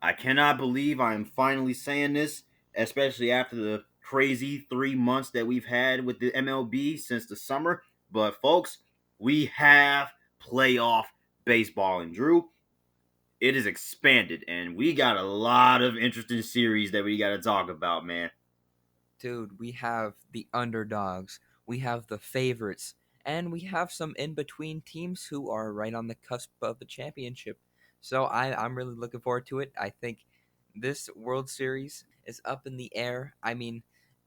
I cannot believe I am finally saying this, especially after the crazy 3 months that we've had with the MLB since the summer. But folks, we have playoff baseball, and Drew, it is expanded, and we got a lot of interesting series that we got to talk about, man. Dude, we have the underdogs, we have the favorites, and we have some in between teams who are right on the cusp of a championship. So I'm really looking forward to it. I think this World Series is up in the air. I mean,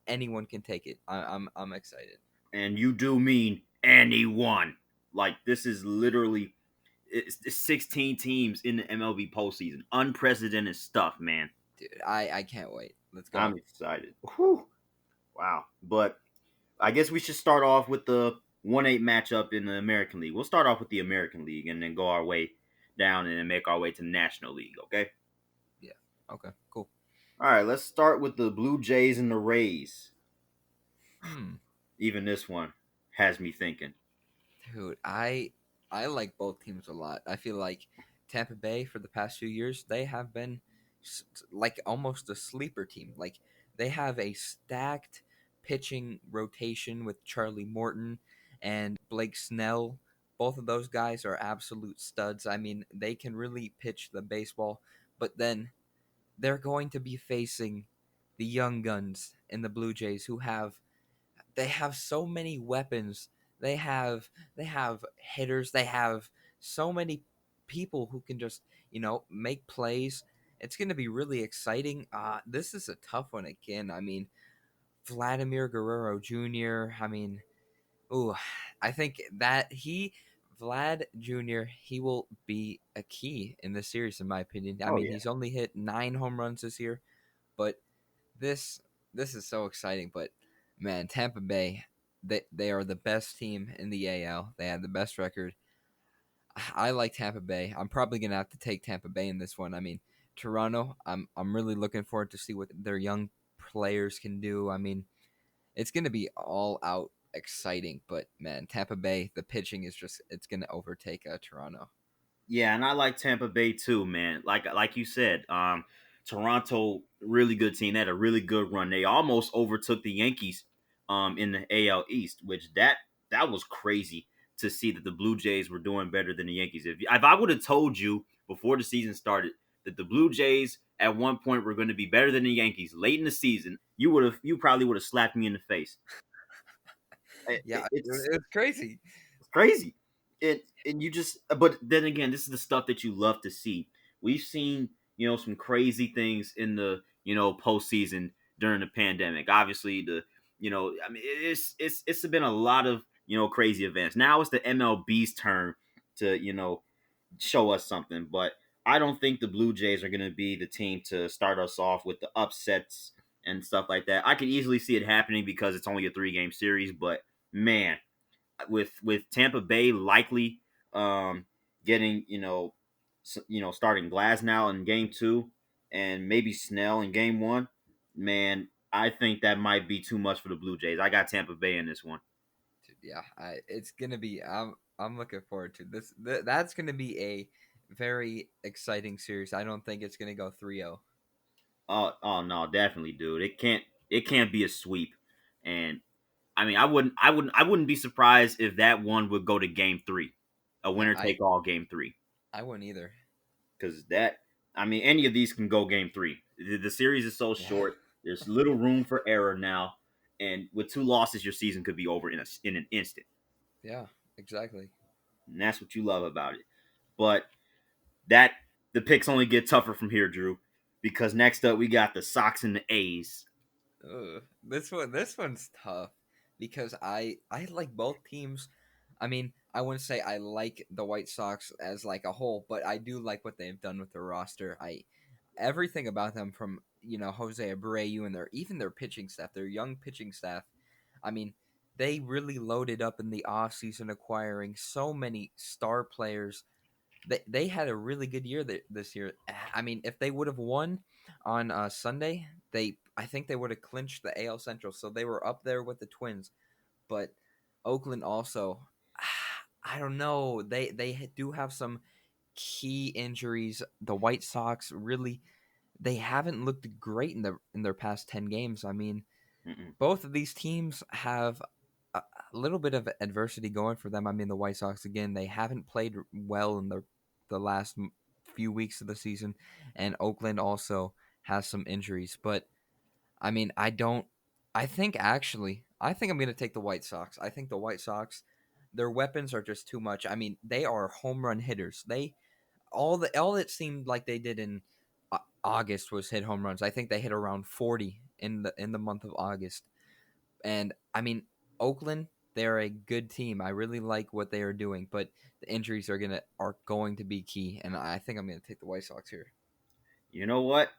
anyone can take it. I'm excited. And you do mean anyone. Like, this is literally it's 16 teams in the MLB postseason. Unprecedented stuff, man. Dude, I can't wait. Let's I'm go. excited. Whew. Wow. But I guess we should start off with the 1-8 matchup in the American League. We'll start off with the American League and then go our way down and then make our way to the National League, okay? Yeah. Okay. Cool. All right, let's start with the Blue Jays and the Rays. Hmm. Even this one has me thinking. Dude, I like both teams a lot. I feel like Tampa Bay for the past few years they have been like almost a sleeper team. Like they have a stacked pitching rotation with Charlie Morton and Blake Snell. Both of those guys are absolute studs. I mean, they can really pitch the baseball, but then they're going to be facing the young guns in the Blue Jays who have they have so many weapons. They have hitters. They have so many people who can just make plays. It's going to be really exciting. This is a tough one again. I mean, Vladimir Guerrero Jr. I mean, ooh, I think that Vlad Jr. He will be a key in this series, in my opinion. I Oh mean, yeah. he's only hit 9 home runs this year, but this this is so exciting. But man, Tampa Bay, they are the best team in the AL. They have the best record. I like Tampa Bay. I'm probably gonna have to take Tampa Bay in this one. I mean, Toronto. I'm really looking forward to see what their young players can do. I mean, it's gonna be all out exciting. But man, Tampa Bay, the pitching is just it's gonna overtake Toronto. Yeah, and I like Tampa Bay too, man. Like you said, Toronto really good team. They had a really good run. They almost overtook the Yankees in the AL East, which that was crazy to see that the Blue Jays were doing better than the Yankees. If I would have told you before the season started that the Blue Jays at one point were going to be better than the Yankees late in the season, you probably would have slapped me in the face. Yeah, It's it's crazy. it's crazy. And you just but then again, this is the stuff that you love to see. We've seen, some crazy things in the, postseason during the pandemic. Obviously, I mean it's been a lot of, crazy events. Now it's the MLB's turn to, show us something. But I don't think the Blue Jays are gonna be the team to start us off with the upsets and stuff like that. I could easily see it happening because it's only a 3-game series, but man, with Tampa Bay likely getting starting Glasnow in game 2 and maybe Snell in game 1, man, I think that might be too much for the Blue Jays. I got Tampa Bay in this one. Yeah, it's gonna be. I'm looking forward to this. That's gonna be a very exciting series. I don't think it's gonna go 3-0. Oh no, definitely, dude. It can't be a sweep, and I mean I wouldn't be surprised if that one would go to game 3, a Yeah, winner I take all game 3. I wouldn't either. Because I mean, any of these can go game 3. The series is so Yeah, short. There's little room for error now, and with 2 losses, your season could be over in an instant. yeah, exactly. And that's what you love about it. But that the picks only get tougher from here, Drew, because next up we got the Sox and the A's. Ugh. This one's tough because I like both teams. I mean, I wouldn't say I like the White Sox as like a whole, but I do like what they've done with their roster. I everything about them from Jose Abreu and their pitching staff, their young pitching staff. I mean, they really loaded up in the off season, acquiring so many star players. They had a really good year this year. I mean, if they would have won on Sunday, I think they would have clinched the AL Central. So they were up there with the Twins. But Oakland also, I don't know. They do have some key injuries. The White Sox really. they haven't looked great in their past 10 games. I mean, Mm-mm. both of these teams have a little bit of adversity going for them. I mean, the White Sox again, they haven't played well in the last few weeks of the season, and Oakland also has some injuries. But I mean, I think actually, I think I'm going to take the White Sox. I think the White Sox, their weapons are just too much. I mean, they are home run hitters. They all it seemed like they did in August was hit home runs. I think they hit around 40 in the month of August. And I mean, Oakland, they're a good team. I really like what they are doing, but the injuries are going to be key, and I think I'm going to take the White Sox here. You know what?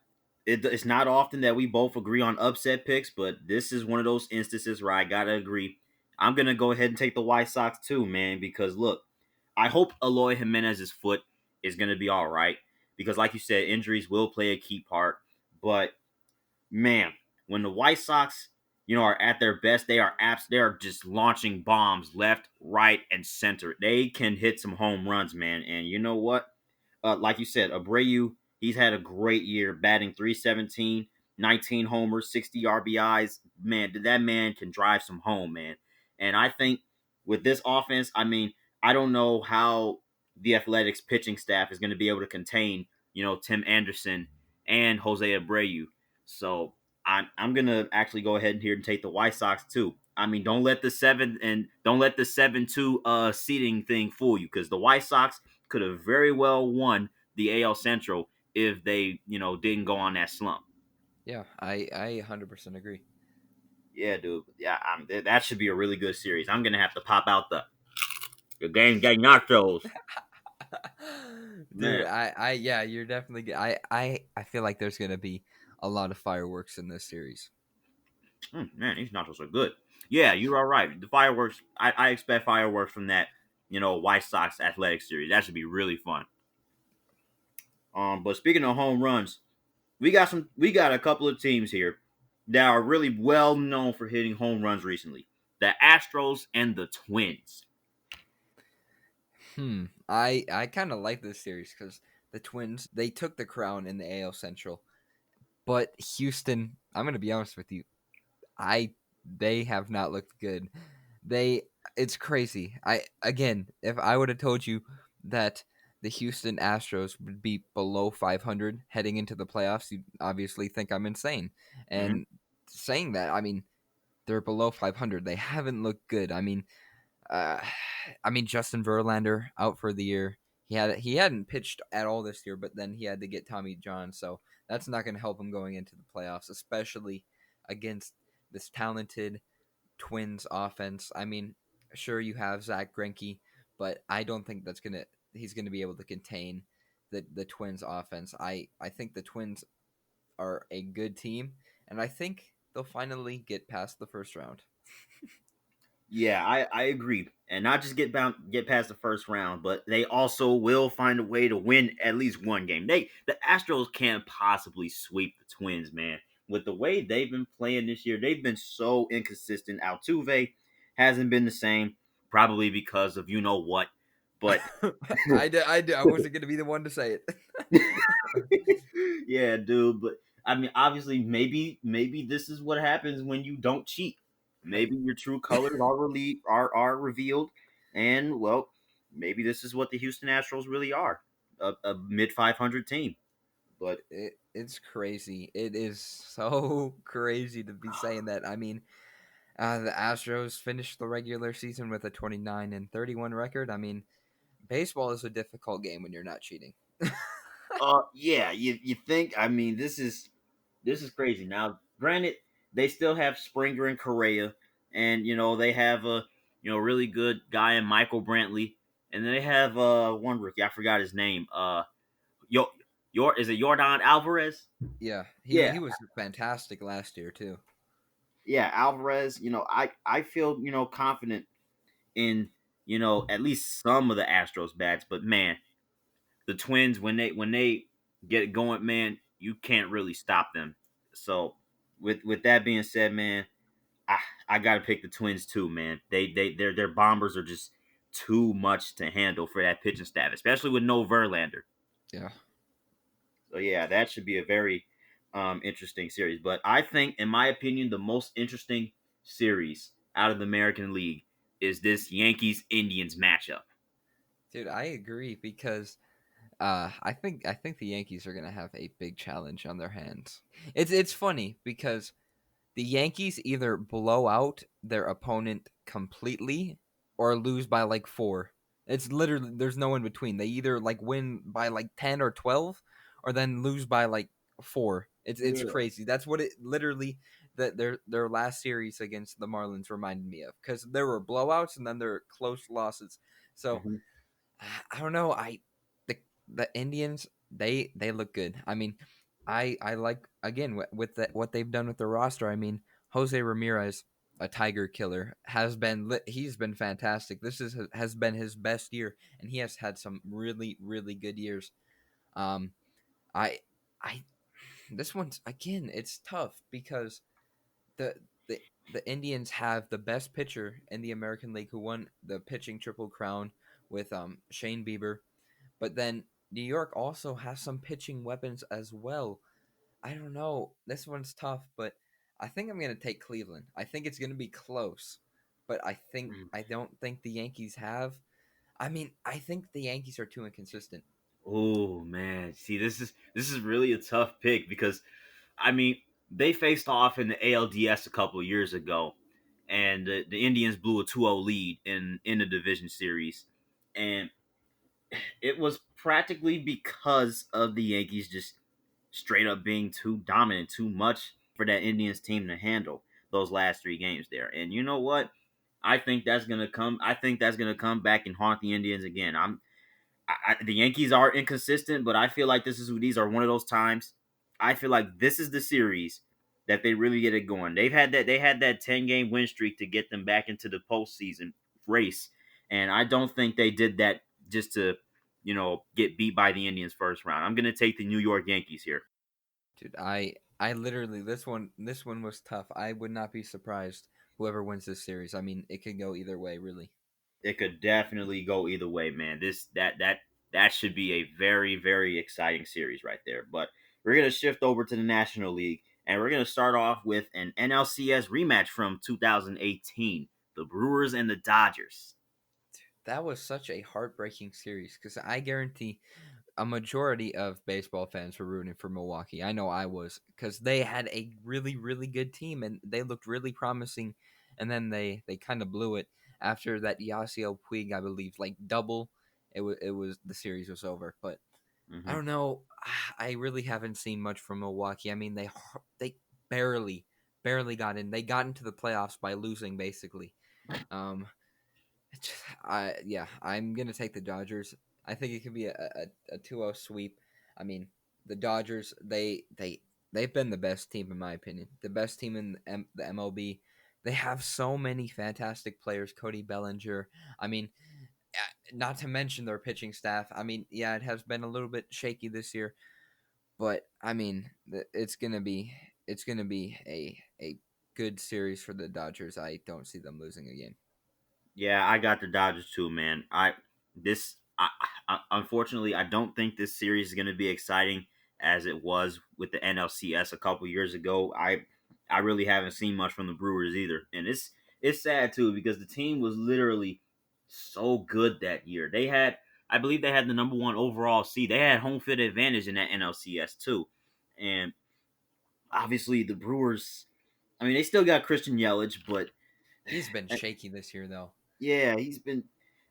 It's not often that we both agree on upset picks, but this is one of those instances where I gotta agree. I'm gonna go ahead and take the White Sox too, man, because look, I hope Eloy Jimenez's foot is gonna be all right. Because, like you said, injuries will play a key part. But man, when the White Sox, are at their best, they are just launching bombs left, right, and center. They can hit some home runs, man. And you know what? Like you said, Abreu, he's had a great year, batting 317, 19 homers, 60 RBIs. Man, that man can drive some home, man. And I think with this offense, I mean, I don't know how the Athletics pitching staff is going to be able to contain, Tim Anderson and Jose Abreu. So I'm gonna actually go ahead and here and take the White Sox too. I mean, don't let the 7-2 seeding thing fool you, because the White Sox could have very well won the AL Central if they, didn't go on that slump. Yeah, I 100% agree. Yeah, dude. Yeah, that should be a really good series. I'm gonna have to pop out the game gang nachos, Dude, man. yeah, you're definitely I feel like there's going to be a lot of fireworks in this series. Man, these nachos are good. Yeah, you are right. The fireworks. I expect fireworks from that, White Sox athletic series. That should be really fun. But speaking of home runs, we got a couple of teams here that are really well known for hitting home runs recently. The Astros and the Twins. I kind of like this series cuz the Twins, they took the crown in the AL Central, but Houston, I'm going to be honest with you, I they have not looked good. They It's crazy. I again, if I would have told you that the Houston Astros would be below 500 heading into the playoffs, you'd obviously think I'm insane. Mm-hmm. And saying that, I mean, they're below 500. They haven't looked good. Uh, I mean Justin Verlander out for the year. He hadn't pitched at all this year, but then he had to get Tommy John, so that's not going to help him going into the playoffs, especially against this talented Twins offense. I mean, sure you have Zach Greinke, but I don't think he's gonna be able to contain the Twins offense. I think the Twins are a good team, and I think they'll finally get past the first round. Yeah, I agree, and not just get past the first round, but they also will find a way to win at least one game. The Astros can't possibly sweep the Twins, man. With the way they've been playing this year, they've been so inconsistent. Altuve hasn't been the same, probably because of you know what, but I wasn't gonna be the one to say it. yeah, dude. But I mean, obviously, maybe this is what happens when you don't cheat. Maybe your true colors are revealed, and well, maybe this is what the Houston Astros really are, a mid 500 team. But It's crazy. It is so crazy to be saying that. I mean, the Astros finished the regular season with a 29-31 record. I mean, baseball is a difficult game when you're not cheating. yeah, you think? I mean, this is crazy. Now, granted, they still have Springer and Correa, and they have a really good guy in Michael Brantley, and then they have one rookie. I forgot his name. Yo, is it Jordan Alvarez? Yeah, Yeah, he was fantastic last year too. yeah, Alvarez. I feel confident in at least some of the Astros bats, but man, the Twins when they get it going, man, you can't really stop them. So with that being said, man, I I gotta pick the Twins too, man. Their bombers are just too much to handle for that pitching staff, especially with no Verlander. Yeah, So yeah, that should be a very interesting series. But I think, in my opinion, the most interesting series out of the American League is this Yankees Indians matchup. Dude, I agree because I think the Yankees are gonna have a big challenge on their hands. It's funny because the Yankees either blow out their opponent completely or lose by like four. It's literally there's no in between. They either like win by like 10 or 12 or then lose by like four. It's Yeah. crazy. That's what it literally that their last series against the Marlins reminded me of cuz there were blowouts and then there were close losses. So Mhm. I don't know. The Indians they look good. I mean, I like again with what they've done with their roster. I mean, Jose Ramirez, a Tiger killer, he's been fantastic. This is has been his best year, and he has had some really good years. Um, I I this one's again it's tough because the the the Indians have the best pitcher in the American League who won the pitching triple crown with Shane Bieber. But then New York also has some pitching weapons as well. I don't know. This one's tough, but I think I'm going to take Cleveland. I think it's going to be close, but I don't think the Yankees have. I mean, I think the Yankees are too inconsistent. Oh man, see, this is really a tough pick because I mean they faced off in the ALDS a couple years ago, and the Indians blew a 2-0 lead in the division series, and it was practically because of the Yankees just straight up being too dominant, too much for that Indians team to handle those last three games there. And you know what? I think that's gonna come. I think that's gonna come back and haunt the Indians again. The Yankees are inconsistent, but I feel like these are one of those times. I feel like this is the series that they really get it going. They had that 10 game win streak to get them back into the postseason race, and I don't think they did that just to get beat by the Indians first round. I'm gonna take the New York Yankees here. Dude, I literally this one was tough. I would not be surprised whoever wins this series. I mean, it could go either way, really. It could definitely go either way, man. That should be a very exciting series right there. But we're gonna shift over to the National League, and we're gonna start off with an NLCS rematch from 2018, the Brewers and the Dodgers. That was such a heartbreaking series because I guarantee a majority of baseball fans were rooting for Milwaukee. I know I was because they had a really good team and they looked really promising, and then they kind of blew it after that Yasiel Puig, I believe, like double. It was the series was over. But I Hmm. don't know. I really haven't seen much from Milwaukee. I mean, they barely got in. They got into the playoffs by losing basically. Um, yeah, I'm gonna take the Dodgers. I think it could be a 2-0 sweep. I mean, the Dodgers they've been the best team in my opinion, the best team in the MLB. They have so many fantastic players. Cody Bellinger. I mean, not to mention their pitching staff. I mean, yeah, it has been a little bit shaky this year, but I mean, it's gonna be a good series for the Dodgers. I don't see them losing again. Yeah, I got the Dodgers too, man. This unfortunately I don't think this series is going to be exciting as it was with the NLCS a couple years ago. I really haven't seen much from the Brewers either, and it's sad too because the team was literally so good that year. I believe they had the number one overall seed. They had home field advantage in that NLCS too, and obviously the Brewers. I mean, they still got Christian Yelich, but He's been shaky this year though. yeah, he's been.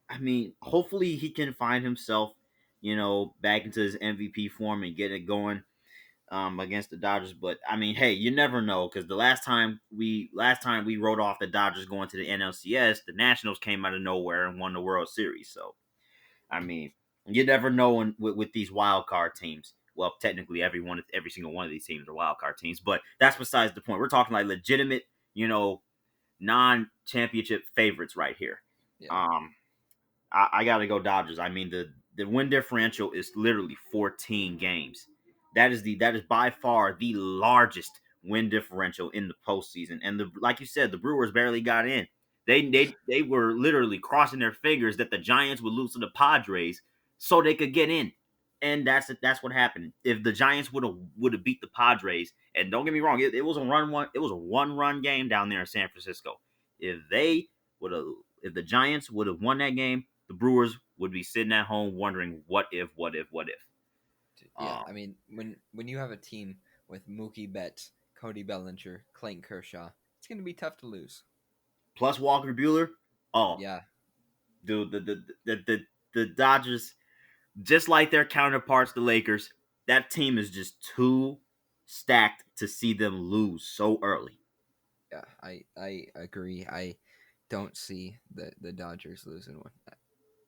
I mean, hopefully he can find himself, back into his MVP form and get it going against the Dodgers. But I mean, hey, you never know because the last time we wrote off the Dodgers going to the NLCS, the Nationals came out of nowhere and won the World Series. So I mean, you never know with these wild card teams. Well, technically, every single one of these teams are wild card teams, but that's besides the point. We're talking like legitimate, non-championship favorites right here. Yeah. Um, I got to go Dodgers. I mean the win differential is literally 14 games. That is by far the largest win differential in the postseason. And like you said, the Brewers barely got in. They were literally crossing their fingers that the Giants would lose to the Padres so they could get in. and that's what happened. If the Giants would have beat the Padres, and don't get me wrong, it was a one run game down there in San Francisco. If they would have, if the Giants would have won that game, the Brewers would be sitting at home wondering what if. Yeah, Um, I mean, when you have a team with Mookie Betts, Cody Bellinger, Clayton Kershaw, it's going to be tough to lose. Plus Walker Bueller. Oh, Yeah, dude, the Dodgers, just like their counterparts, the Lakers, that team is just too stacked to see them lose so early. yeah, I agree. I don't see the Dodgers losing one.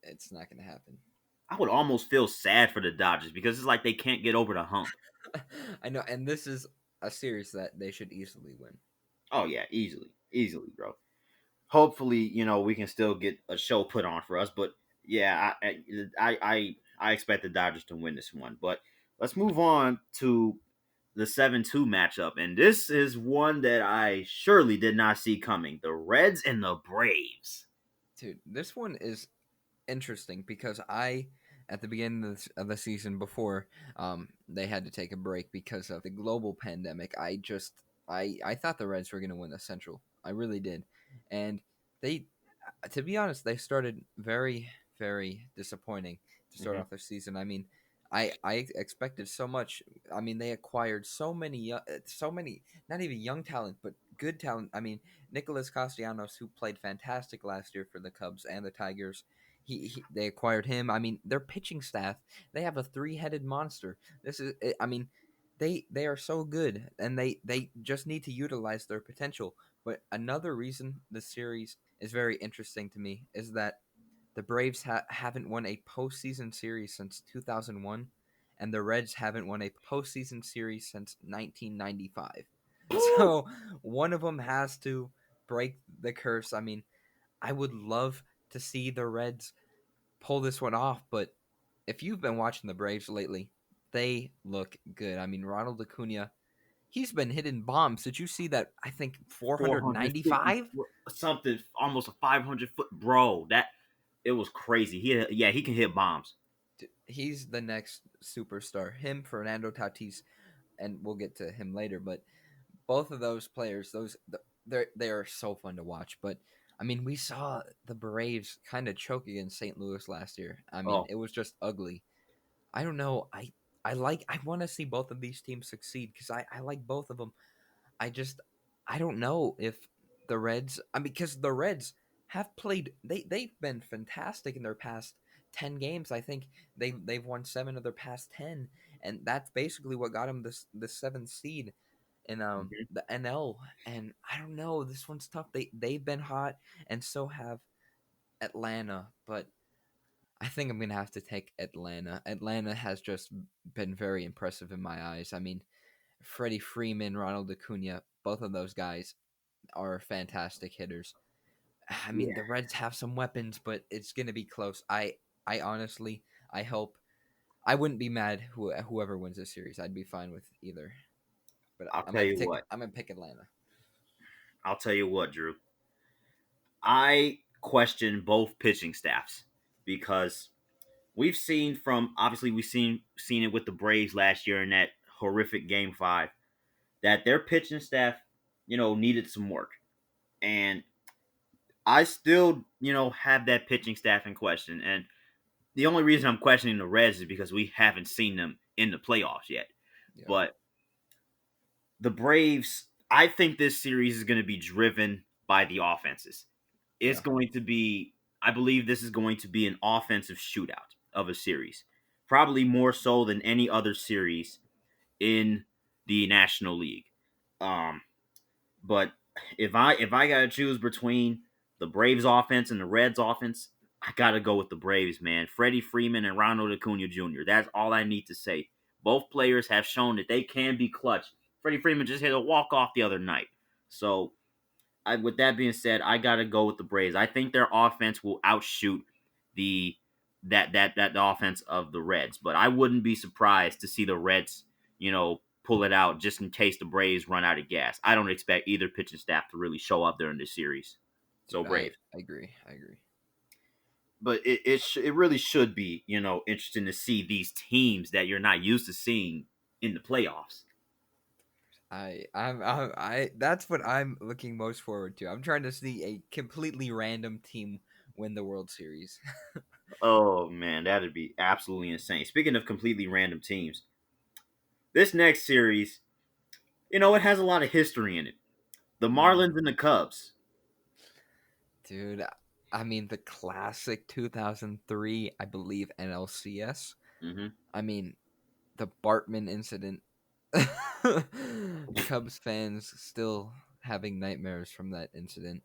It's not going to happen. I would almost feel sad for the Dodgers because it's like they can't get over the hump. I know, and this is a series that they should easily win. Oh yeah, easily, bro. Hopefully, we can still get a show put on for us. But yeah, I expect the Dodgers to win this one. But let's move on to the 7-2 matchup, and this is one that I surely did not see coming: the Reds and the Braves. Dude, this one is interesting because I, at the beginning of the season before they had to take a break because of the global pandemic, I thought the Reds were going to win the Central. I really did. And they, to be honest, they started very, very disappointing to start Mm-hmm. off their season. I mean, I expected so much. I mean, they acquired so many, not even young talent, but good talent. I mean, Nicholas Castellanos, who played fantastic last year for the Cubs and the Tigers, they acquired him. I mean, their pitching staff, they have a three-headed monster. I mean, they are so good, and they just need to utilize their potential. But another reason the series is very interesting to me is that the Braves haven't won a postseason series since 2001, and the Reds haven't won a postseason series since 1995. So one of them has to break the curse. I mean, I would love to see the Reds pull this one off, but if you've been watching the Braves lately, they look good. I mean, Ronald Acuna, he's been hitting bombs. Did you see that? I think 450 495? something, almost a 500 foot, bro. That it was crazy. He can hit bombs. He's the next superstar. Him, Fernando Tatis, and we'll get to him later. But both of those players, they are so fun to watch. But I mean, we saw the Braves kind of choke against St. Louis last year. I mean, Oh, it was just ugly. I don't know. I want to see both of these teams succeed because I like both of them. I just I don't know if the Reds. I mean, because the Reds have played. They've been fantastic in their past 10 games. I think they've won 7 of their past 10, and that's basically what got them this seventh seed in mhm. the NL. And I don't know. This one's tough. They've been hot, and so have Atlanta, but. I think I'm gonna have to take Atlanta. Atlanta has just been very impressive in my eyes. I mean, Freddie Freeman, Ronald Acuna, both of those guys are fantastic hitters. I mean, Yeah. the Reds have some weapons, but it's going to be close. I honestly, I hope I wouldn't be mad whoever wins this series. I'd be fine with either. But I'll tell you what. I'm gonna pick Atlanta. I'll tell you what, Drew. I question both pitching staffs because we've seen it with the Braves last year in that horrific Game 5 that their pitching staff, needed some work, and I still, have that pitching staff in question. And the only reason I'm questioning the Reds is because we haven't seen them in the playoffs yet. Yeah, But the Braves, I think this series is going to be driven by the offenses. It's yeah, going to be, I believe this is going to be an offensive shootout of a series, probably more so than any other series in the National League. Um, but if I gotta choose between the Braves offense and the Reds offense, I gotta go with the Braves, man. Freddie Freeman and Ronald Acuna Jr. That's all I need to say. Both players have shown that they can be clutch. Freddie Freeman just hit a walk off the other night. So, with that being said, I gotta go with the Braves. I think their offense will outshoot the that the offense of the Reds. But I wouldn't be surprised to see the Reds, pull it out just in case the Braves run out of gas. I don't expect either pitching staff to really show up during this series. So dude, I Braves. I agree. I agree. but it really should be, interesting to see these teams that you're not used to seeing in the playoffs. I that's what I'm looking most forward to. I'm trying to see a completely random team win the World Series. Oh man, that'd be absolutely insane. Speaking of completely random teams, this next series, it has a lot of history in it. The Mm. Marlins and the Cubs. Dude, I mean the classic 2003, I believe NLCS. Hmm. I mean the Bartman incident. Cubs fans still having nightmares from that incident.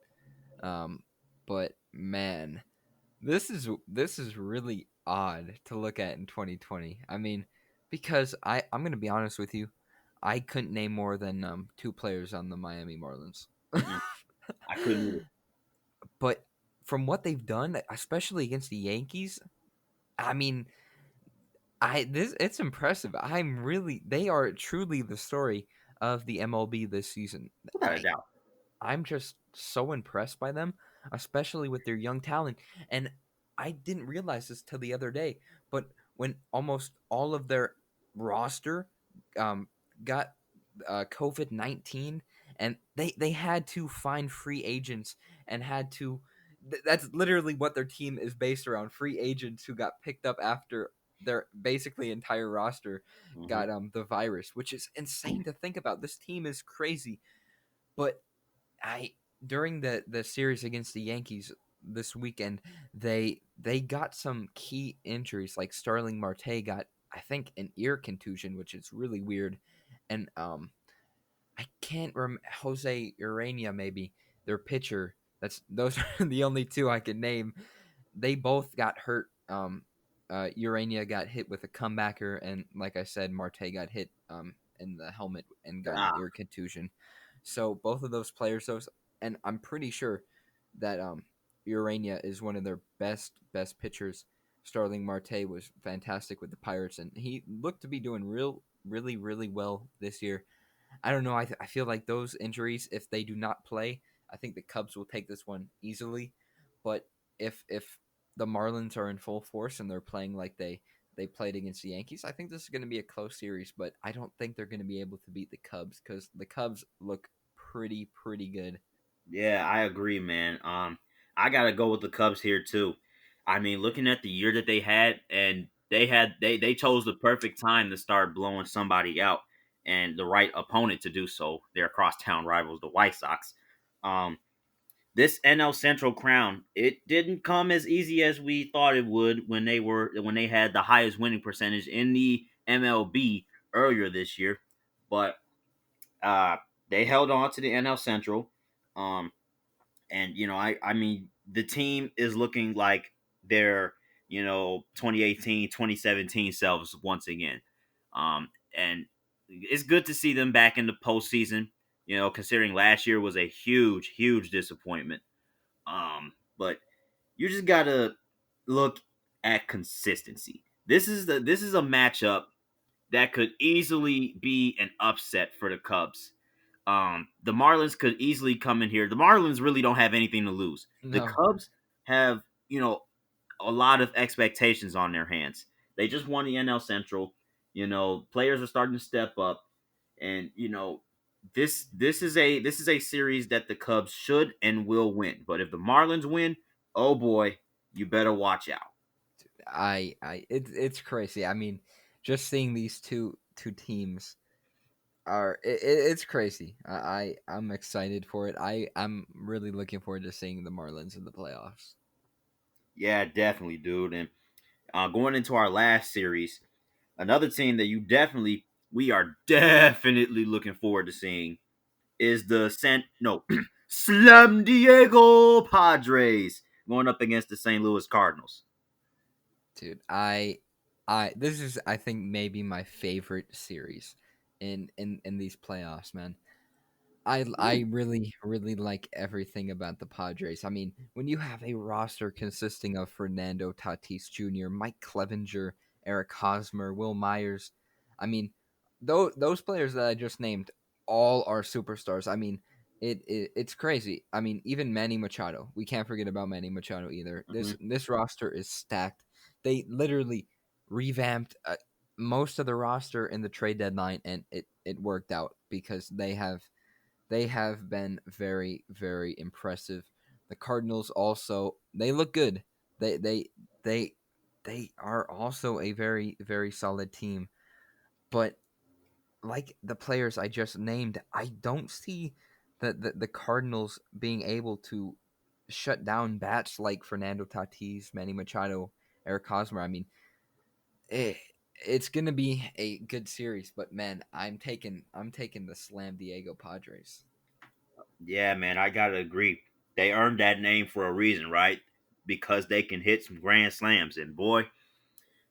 Um, but man, this is really odd to look at in 2020. I mean, because I'm gonna be honest with you, I couldn't name more than two players on the Miami Marlins. Mm-mm, I couldn't either. But from what they've done, especially against the Yankees, I mean, I this it's impressive. I'm really they are truly the story of the MLB this season. Without a I doubt. I'm just so impressed by them, especially with their young talent. And I didn't realize this till the other day, but when almost all of their roster um, got COVID-19, and they had to find free agents and had to. That's literally what their team is based around: free agents who got picked up after their basically entire roster Hmm. got the virus, which is insane to think about. This team is crazy, but I during the series against the Yankees this weekend, they got some key injuries. Like Starling Marte got, I think, an ear contusion, which is really weird, and I can't remember Jose Urania, maybe their pitcher. That's those are the only two I can name. They both got hurt. Urania got hit with a comebacker, and like I said, Marte got hit in the helmet and got an Ah, ear contusion. So both of those players, those, and I'm pretty sure that Urania is one of their best pitchers. Starling Marte was fantastic with the Pirates, and he looked to be doing really well this year. I don't know. I feel like those injuries, if they do not play, I think the Cubs will take this one easily. But if the Marlins are in full force and they're playing like they played against the Yankees, I think this is going to be a close series. But I don't think they're going to be able to beat the Cubs because the Cubs look pretty good. yeah, I agree, man. I gotta go with the Cubs here too. I mean, looking at the year that they had, and they chose the perfect time to start blowing somebody out, and the right opponent to do so. Their crosstown rivals, the White Sox. Um, this NL Central crown, it didn't come as easy as we thought it would when they had the highest winning percentage in the MLB earlier this year, but uh, they held on to the NL Central. Um, and I mean the team is looking like their 2018, 2017 selves once again. And it's good to see them back in the postseason, considering last year was a huge disappointment. But you just gotta look at consistency. This is a matchup that could easily be an upset for the Cubs. The Marlins could easily come in here. The Marlins really don't have anything to lose. The No, Cubs have, a lot of expectations on their hands. They just won the NL Central. Players are starting to step up, and this is a series that the Cubs should and will win. But if the Marlins win, oh boy, you better watch out. it's crazy. I mean, just seeing these two teams it's crazy. I'm excited for it. I'm really looking forward to seeing the Marlins in the playoffs. Yeah, definitely, dude. And going into our last series, another team that we are definitely looking forward to seeing is the Slam Diego Padres going up against the St. Louis Cardinals. Dude, I this is I think maybe my favorite series in these playoffs, man. I Ooh. really like everything about the Padres. I mean, when you have a roster consisting of Fernando Tatis Jr., Mike Clevenger, Eric Hosmer, Will Myers, I mean, those players that I just named all are superstars. I mean, It's crazy. I mean, even Manny Machado. We can't forget about Manny Machado either. Hmm. This roster is stacked. They literally revamped most of the roster in the trade deadline, and it worked out because they have been very very impressive. The Cardinals also they look good. They they they they are also a very very solid team, but like the players I just named, I don't see the Cardinals being able to shut down bats like Fernando Tatis, Manny Machado, Eric Hosmer. I mean, eh, it's gonna be a good series, but man, I'm taking the Slam Diego Padres. Yeah, man, I gotta agree. They earned that name for a reason, right? Because they can hit some grand slams. And boy,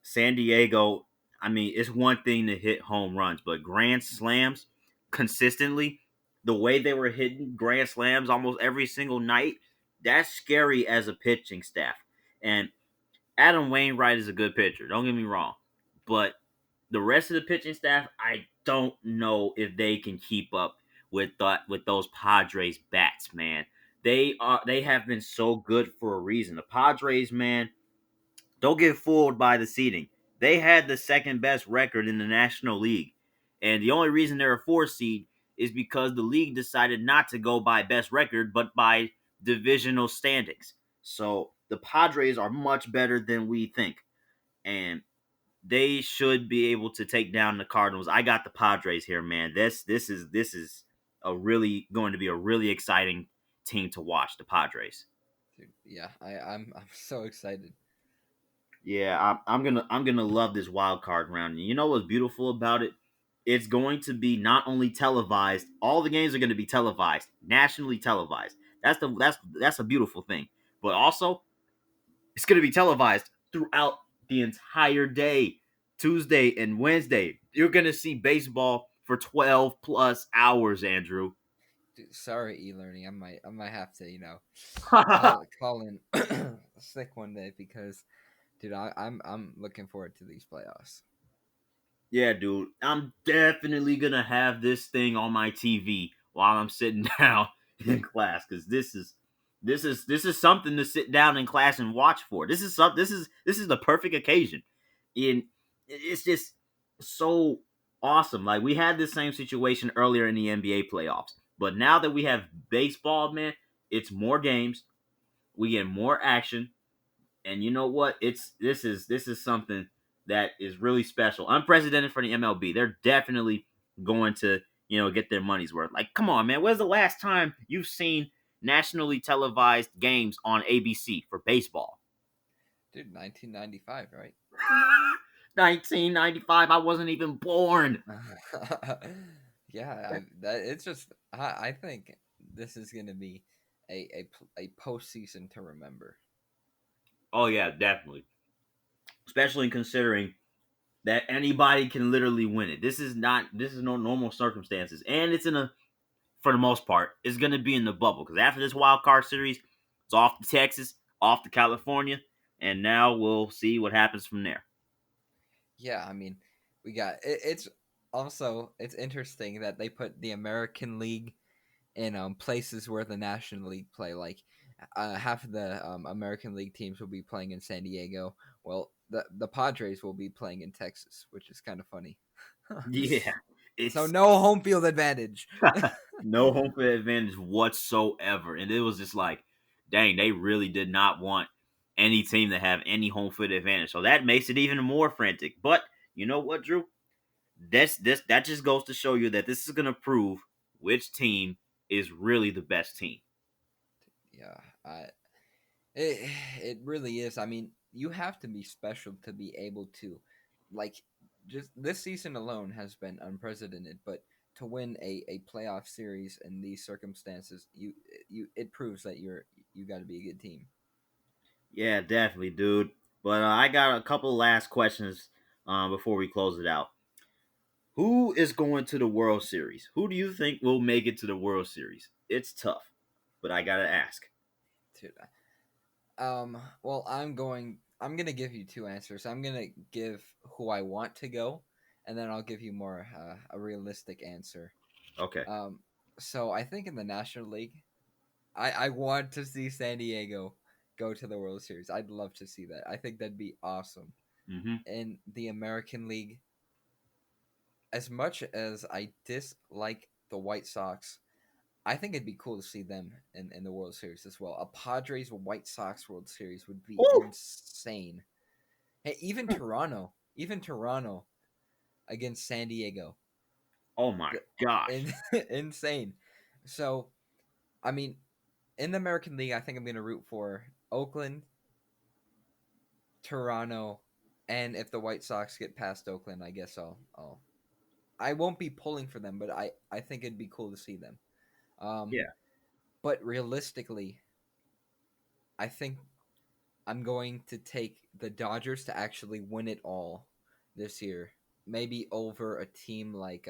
San Diego, I mean, it's one thing to hit home runs, but grand slams consistently, the way they were hitting grand slams almost every single night, that's scary as a pitching staff. And Adam Wainwright is a good pitcher, don't get me wrong. But the rest of the pitching staff, I don't know if they can keep up with those Padres bats, man. They have been so good for a reason. The Padres, man, don't get fooled by the seeding. They had the second best record in the National League. And the only reason they're a four seed is because the league decided not to go by best record, but by divisional standings. So the Padres are much better than we think. And they should be able to take down the Cardinals. I got the Padres here, man. This is a really going to be a really exciting team to watch, the Padres. Dude, yeah, I'm so excited. Yeah, I'm gonna love this wild card round. And you know what's beautiful about it? It's going to be not only televised. All the games are going to be televised, nationally televised. That's a beautiful thing. But also, it's going to be televised throughout the entire day, Tuesday and Wednesday. You're going to see baseball for 12 plus hours, Andrew. Dude, sorry, e-learning. I might have to call in sick one day because dude, I'm looking forward to these playoffs. Yeah, dude. I'm definitely gonna have this thing on my TV while I'm sitting down in class because this is something to sit down in class and watch for. This is the perfect occasion. And it's just so awesome. Like we had this same situation earlier in the NBA playoffs, but now that we have baseball, man, it's more games. We get more action, and you know what? This is something that is really special, unprecedented for the MLB. They're definitely going to get their money's worth. Like, come on, man. When's the last time you've seen nationally televised games on ABC for baseball? Dude, 1995, right? 1995. I wasn't even born. Yeah, that it's just I think this is gonna be a postseason to remember. Oh yeah, definitely. Especially considering that anybody can literally win it. This is no normal circumstances, and it's in a for the most part, is going to be in the bubble because after this wild card series, it's off to Texas, off to California, and now we'll see what happens from there. Yeah, I mean, we got it's also it's interesting that they put the American League in places where the National League play. Like half of the American League teams will be playing in San Diego. Well, the Padres will be playing in Texas, which is kind of funny. Yeah, So it's no home field advantage. no home field advantage whatsoever, and it was just like, dang, they really did not want any team to have any home field advantage. So that makes it even more frantic. But you know what, Drew? That just goes to show you that this is going to prove which team is really the best team. Yeah, it really is. I mean, you have to be special to be able to, like, just this season alone has been unprecedented. But to win a playoff series in these circumstances, you it proves that you got to be a good team. Yeah, definitely, dude. But I got a couple last questions before we close it out. Who is going to the World Series? Who do you think will make it to the World Series? It's tough, but I gotta ask. Dude, well, I'm gonna give you two answers. I'm gonna give who I want to go, and then I'll give you more a realistic answer. Okay. Um, So I think in the National League, I want to see San Diego go to the World Series. I'd love to see that. I think that'd be awesome. Hmm. In the American League, as much as I dislike the White Sox, I think it'd be cool to see them in the World Series as well. A Padres White Sox World Series would be Oh, insane. Hey, even Toronto against San Diego, oh my the, gosh. in, insane. So, I mean, in the American League, I think I'm going to root for Oakland, Toronto, and if the White Sox get past Oakland, I guess I won't be pulling for them, but I think it'd be cool to see them. Um, Yeah, but realistically, I think I'm going to take the Dodgers to actually win it all this year. Maybe over a team like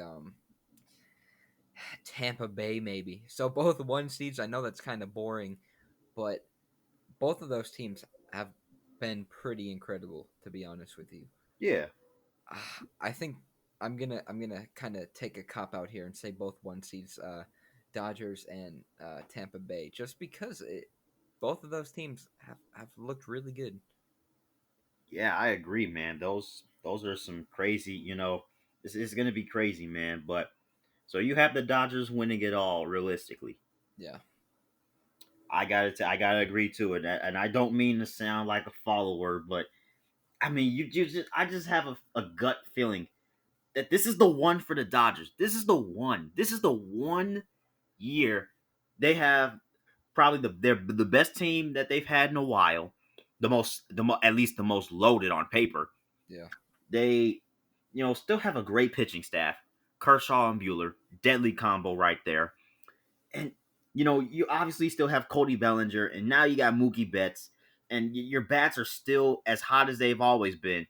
Tampa Bay, maybe. So both one seeds. I know that's kind of boring, but both of those teams have been pretty incredible, to be honest with you. yeah, I think I'm gonna kind of take a cop out here and say both one seeds, Dodgers and Tampa Bay, just because both of those teams have looked really good. yeah. I agree, man. Those are some crazy. This is gonna be crazy, man. But so you have the Dodgers winning it all, realistically. Yeah, I gotta agree to it, and I don't mean to sound like a follower, but I mean you just I just have a gut feeling that this is the one for the Dodgers. This is the one. This is the one year they have probably they're the best team that they've had in a while. At least the most loaded on paper. yeah. They still have a great pitching staff. Kershaw and Bueller, deadly combo right there. And you obviously still have Cody Bellinger, and now you got Mookie Betts, and your bats are still as hot as they've always been.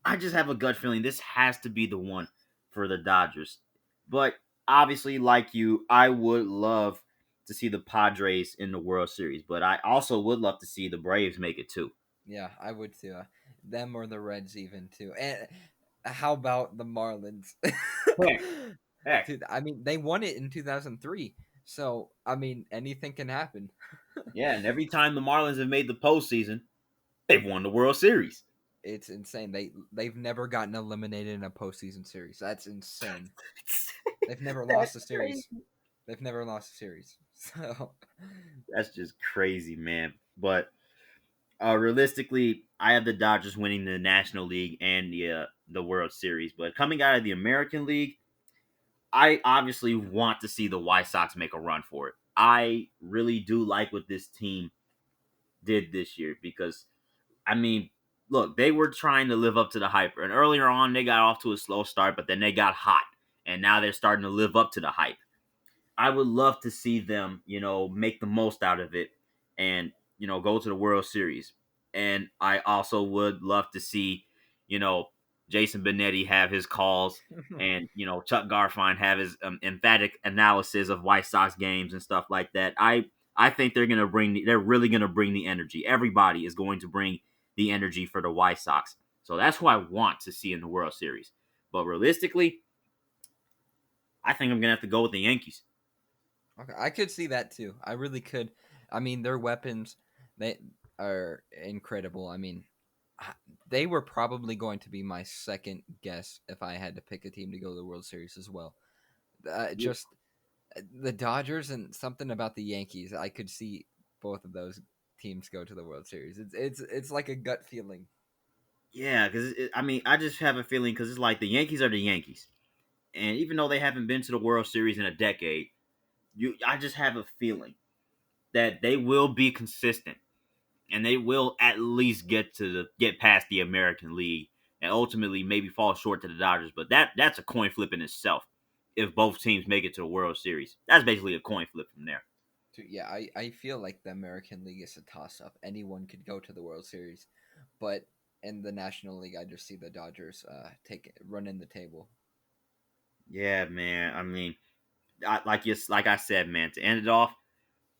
I just have a gut feeling this has to be the one for the Dodgers. But obviously, like you, I would love to see the Padres in the World Series, but I also would love to see the Braves make it too. Yeah, I would too. Them or the Reds even too. And how about the Marlins? Heck, heck, Dude, I mean, they won it in 2003. So, I mean, anything can happen. yeah, and every time the Marlins have made the postseason, they've won the World Series. It's insane. They've never gotten eliminated in a postseason series. That's insane. They've never lost That's a crazy. series. They've never lost a series. So, That's just crazy, man. But realistically, I have the Dodgers winning the National League and the World Series. But coming out of the American League, I obviously want to see the White Sox make a run for it. I really do like what this team did this year because, I mean, look, they were trying to live up to the hype. And earlier on, they got off to a slow start, but then they got hot. And now they're starting to live up to the hype. I would love to see them, make the most out of it and, go to the World Series. And I also would love to see, you know, Jason Benetti have his calls and, Chuck Garfien have his emphatic analysis of White Sox games and stuff like that. I think they're really going to bring the energy. Everybody is going to bring the energy for the White Sox. So that's who I want to see in the World Series. But realistically, I think I'm going to have to go with the Yankees. okay, I could see that too. I really could. I mean, their weapons they are incredible. I mean, I- they were probably going to be my second guess if I had to pick a team to go to the World Series as well. Just the Dodgers and something about the Yankees. I could see both of those teams go to the World Series. It's like a gut feeling. Yeah, because I mean, I just have a feeling because it's like the Yankees are the Yankees, and even though they haven't been to the World Series in a decade, I just have a feeling that they will be consistent and they will at least get past the American League and ultimately maybe fall short to the Dodgers. But that's a coin flip in itself. If both teams make it to the World Series, that's basically a coin flip from there. Yeah, I feel like the American League is a toss up. Anyone could go to the World Series, but in the National League, I just see the Dodgers run in the table. Yeah, man. I mean, like I said, man. To end it off,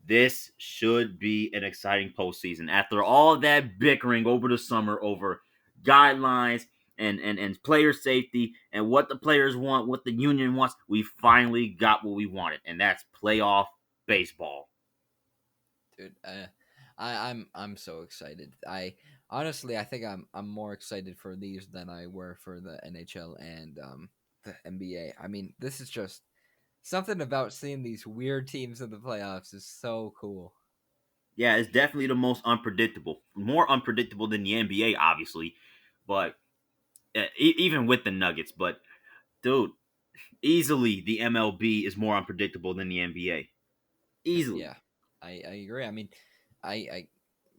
this should be an exciting postseason. After all that bickering over the summer over guidelines and player safety and what the players want, what the union wants. We finally got what we wanted, and that's playoff baseball. Dude. I'm so excited. I honestly I think I'm more excited for these than I were for the NHL and the NBA. I mean, this is just something about seeing these weird teams in the playoffs is so cool. Yeah, it's definitely the most unpredictable, more unpredictable than the NBA, obviously, but even with the Nuggets. But dude, easily the MLB is more unpredictable than the NBA. Easily. Yeah, I agree. I mean, I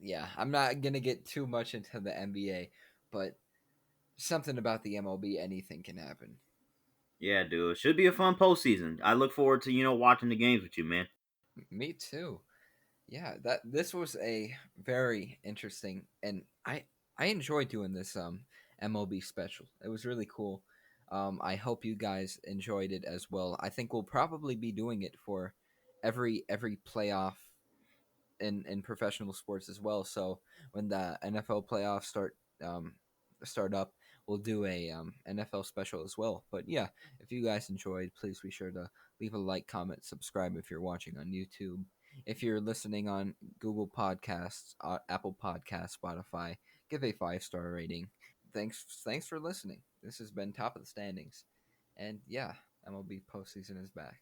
yeah, I'm not gonna get too much into the NBA, but something about the MLB, anything can happen. Yeah, dude. It should be a fun postseason. I look forward to, watching the games with you, man. Me too. Yeah, that this was a very interesting, and I enjoyed doing this MLB special. It was really cool. I hope you guys enjoyed it as well. I think we'll probably be doing it for every playoff in professional sports as well. So when the NFL playoffs start up, we'll do a NFL special as well. But yeah, if you guys enjoyed, please be sure to leave a like, comment, subscribe if you're watching on YouTube. If you're listening on Google Podcasts, Apple Podcasts, Spotify, give a 5-star rating. Thanks for listening. This has been Top of the Standings, and yeah, MLB postseason is back.